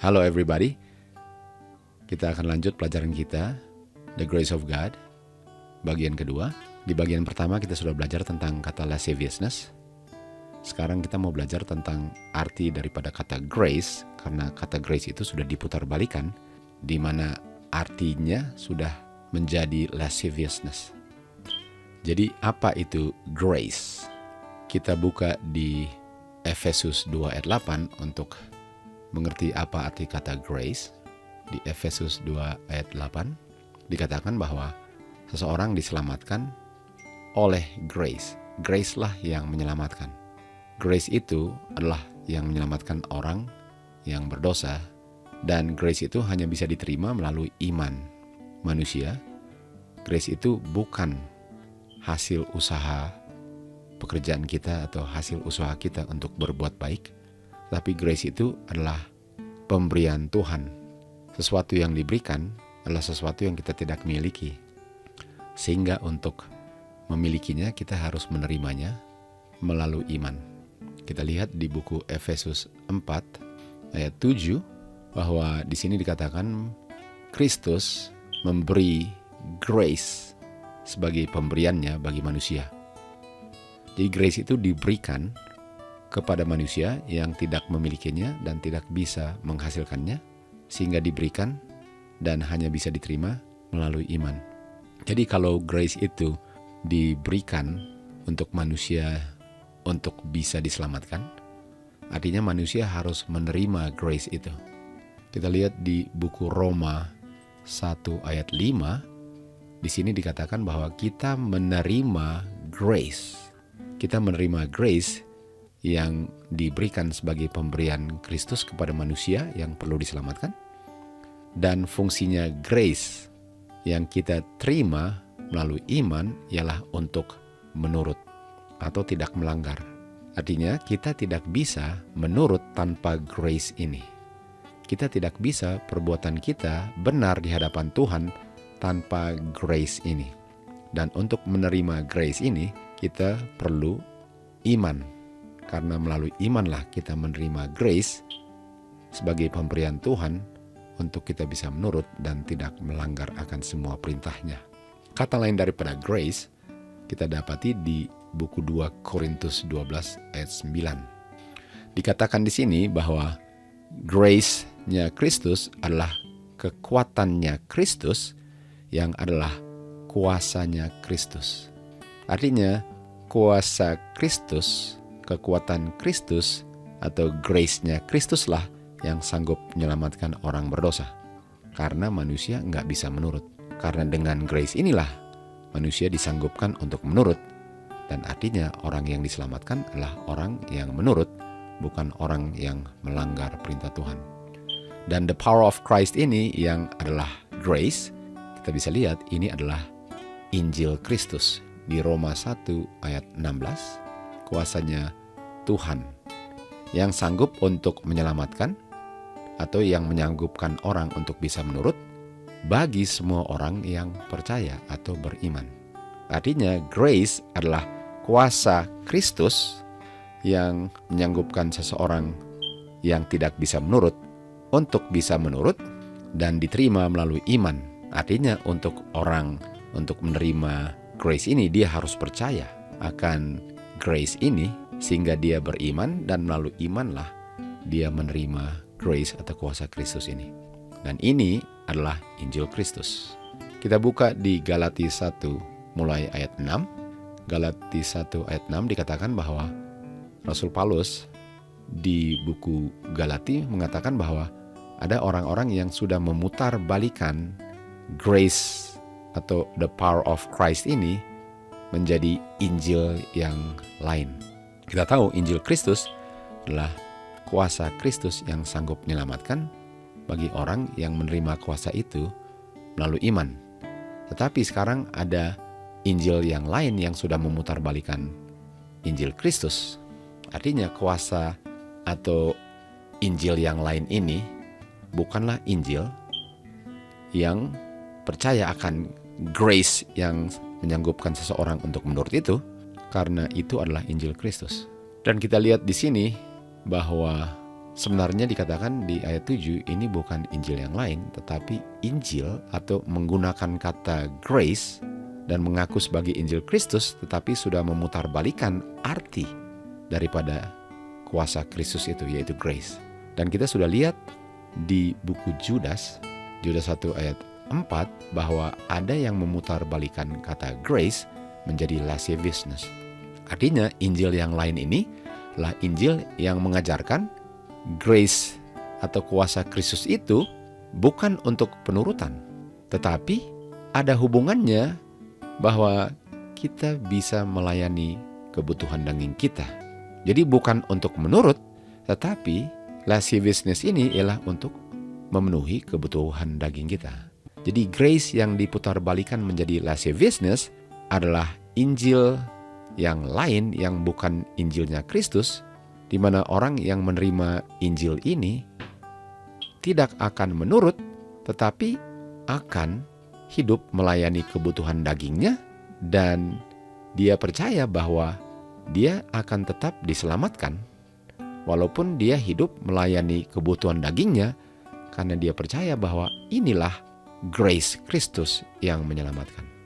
Halo everybody, kita akan lanjut pelajaran kita, The Grace of God, bagian kedua. Di bagian pertama kita sudah belajar tentang kata lasciviousness. Sekarang kita mau belajar tentang arti daripada kata grace, karena kata grace itu sudah diputar-balikan, di mana artinya sudah menjadi lasciviousness. Jadi apa itu grace? Kita buka di Efesus 2 ayat 8 untuk mengerti apa arti kata grace. Di Efesus 2 ayat 8 dikatakan bahwa seseorang diselamatkan oleh grace. Grace lah yang menyelamatkan. Grace itu adalah yang menyelamatkan orang yang berdosa, dan grace itu hanya bisa diterima melalui iman manusia. Grace itu bukan hasil usaha pekerjaan kita atau hasil usaha kita untuk berbuat baik, tapi grace itu adalah pemberian Tuhan. Sesuatu yang diberikan adalah sesuatu yang kita tidak miliki, sehingga untuk memilikinya kita harus menerimanya melalui iman. Kita lihat di buku Efesus 4 ayat 7 bahwa di sini dikatakan Kristus memberi grace sebagai pemberiannya bagi manusia. Jadi grace itu diberikan kepada manusia yang tidak memilikinya dan tidak bisa menghasilkannya, sehingga diberikan dan hanya bisa diterima melalui iman. Jadi kalau grace itu diberikan untuk manusia untuk bisa diselamatkan, artinya manusia harus menerima grace itu. Kita lihat di buku Roma 1 ayat 5, di sini dikatakan bahwa kita menerima grace. Kita menerima grace yang diberikan sebagai pemberian Kristus kepada manusia yang perlu diselamatkan. Dan fungsinya grace yang kita terima melalui iman ialah untuk menurut atau tidak melanggar. Artinya kita tidak bisa menurut tanpa grace ini. Kita tidak bisa perbuatan kita benar di hadapan Tuhan tanpa grace ini. Dan untuk menerima grace ini kita perlu iman. Karena melalui imanlah kita menerima grace sebagai pemberian Tuhan untuk kita bisa menurut dan tidak melanggar akan semua perintahnya. Kata lain daripada grace kita dapati di buku 2 Korintus 12 ayat 9. Dikatakan di sini bahwa grace-nya Kristus adalah kekuatannya Kristus yang adalah kuasanya Kristus. Artinya kuasa Kristus, kekuatan Kristus atau grace-nya Kristus lah yang sanggup menyelamatkan orang berdosa. Karena manusia nggak bisa menurut. Karena dengan grace inilah manusia disanggupkan untuk menurut. Dan artinya orang yang diselamatkan adalah orang yang menurut, bukan orang yang melanggar perintah Tuhan. Dan the power of Christ ini yang adalah grace, kita bisa lihat ini adalah Injil Kristus. Di Roma 1 ayat 16, kuasanya Tuhan yang sanggup untuk menyelamatkan atau yang menyanggupkan orang untuk bisa menurut bagi semua orang yang percaya atau beriman. Artinya grace adalah kuasa Kristus yang menyanggupkan seseorang yang tidak bisa menurut untuk bisa menurut dan diterima melalui iman. Artinya untuk orang untuk menerima grace ini dia harus percaya akan grace ini sehingga dia beriman, dan melalui imanlah dia menerima grace atau kuasa Kristus ini. Dan ini adalah Injil Kristus. Kita buka di Galati 1 mulai ayat 6. Galati 1 ayat 6 dikatakan bahwa Rasul Paulus di buku Galati mengatakan bahwa ada orang-orang yang sudah memutar-balikan grace atau the power of Christ ini menjadi Injil yang lain. Kita tahu Injil Kristus adalah kuasa Kristus yang sanggup menyelamatkan bagi orang yang menerima kuasa itu melalui iman. Tetapi sekarang ada Injil yang lain yang sudah memutarbalikan Injil Kristus. Artinya kuasa atau Injil yang lain ini bukanlah Injil yang percaya akan grace yang menyanggupkan seseorang untuk menurut itu, karena itu adalah Injil Kristus. Dan kita lihat di sini bahwa sebenarnya dikatakan di ayat 7 ini bukan Injil yang lain, tetapi Injil atau menggunakan kata grace dan mengaku sebagai Injil Kristus, tetapi sudah memutarbalikkan arti daripada kuasa Kristus itu, yaitu grace. Dan kita sudah lihat di buku Judas 1 ayat 4 bahwa ada yang memutarbalikkan kata grace menjadi lasciviousness. Artinya Injil yang lain ini adalah Injil yang mengajarkan grace atau kuasa Kristus itu bukan untuk penurutan, tetapi ada hubungannya bahwa kita bisa melayani kebutuhan daging kita. Jadi bukan untuk menurut, tetapi lasciviousness ini ialah untuk memenuhi kebutuhan daging kita. Jadi grace yang diputarbalikkan menjadi lasciviousness adalah Injil yang lain yang bukan Injilnya Kristus, di mana orang yang menerima Injil ini tidak akan menurut, tetapi akan hidup melayani kebutuhan dagingnya, dan dia percaya bahwa dia akan tetap diselamatkan walaupun dia hidup melayani kebutuhan dagingnya, karena dia percaya bahwa inilah grace Kristus yang menyelamatkan.